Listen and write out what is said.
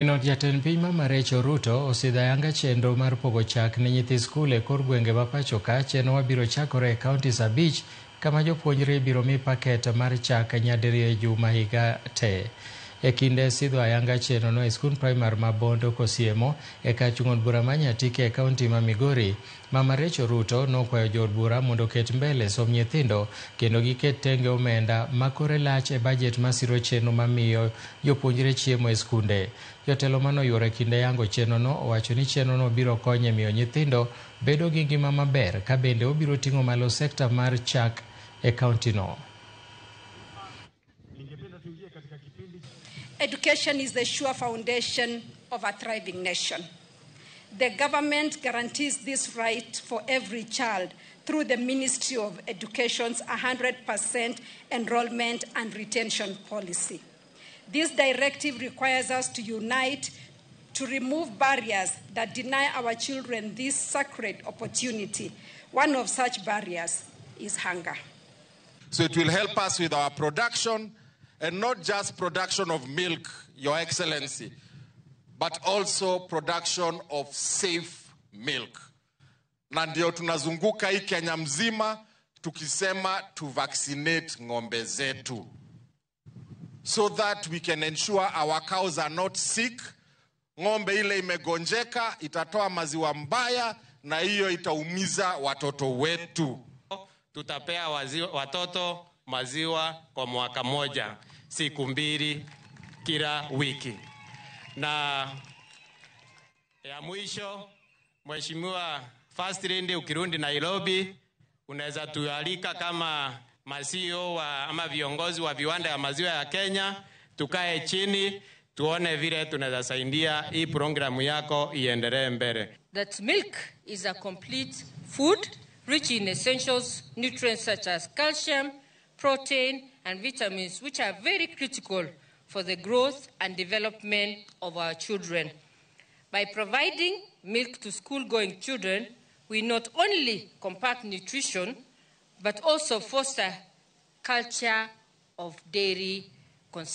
Jatend piny ma Rachel Ruto osidho ayanga chenro mar pogo chak ne nyithi skul e kor gwenge ma pacho ka. Chenro mabiro chakore e kauntis 5 kama jopuonjre biro mi paket mar chak nyadiriyo e juma higa te. E kinde sidho ayanga chenro no e skul primar ma Bondo Kosiemo e kar chung' od bura ma Nyatike e kaunti ma Migori, Mama Rachel Ruto nokwayo jood bura mondo oket mbele som nyithindo kendo giket tenge omenda makore lach e bajet masiro chenro mamiyo jopuonjre chiemo e skunde. Jotelo manoyuoro e kinde yango chenro no owacho ni chenro no biro konyo e miyo nyithindo bedo gi ngima maber, ka bende obiro ting'o malo sekta mar chak e kaunti no. Education is the sure foundation of a thriving nation. The government guarantees this right for every child through the Ministry of Education's 100% enrollment and retention policy. This directive requires us to unite to remove barriers that deny our children this sacred opportunity. One of such barriers is hunger. So it will help us with our production, and not just production of milk, Your Excellency, but also production of safe milk. Na ndio tunazunguka hii Kenya mzima tukisema to vaccinate ng'ombe zetu, so that we can ensure our cows are not sick. Ng'ombe ile imegonjeka itatoa maziwa mbaya na hiyo itaumiza watoto wetu. Tutapea watoto maziwa kwa mwaka moja, siku 2 kila wiki. Na ya mwisho, Mheshimiwa First Lady, ukirundi Nairobi, unaweza tualika kama masio ama viongozi wa viwanda ya maziwa ya Kenya, tukae chini tuone vile tunaweza saidia hii programu yako iendelee mbele. That milk is a complete food rich in essentials, nutrients such as calcium, protein, and vitamins, which are very critical for the growth and development of our children. By providing milk to school-going children, we not only combat nutrition, but also foster culture of dairy consumption.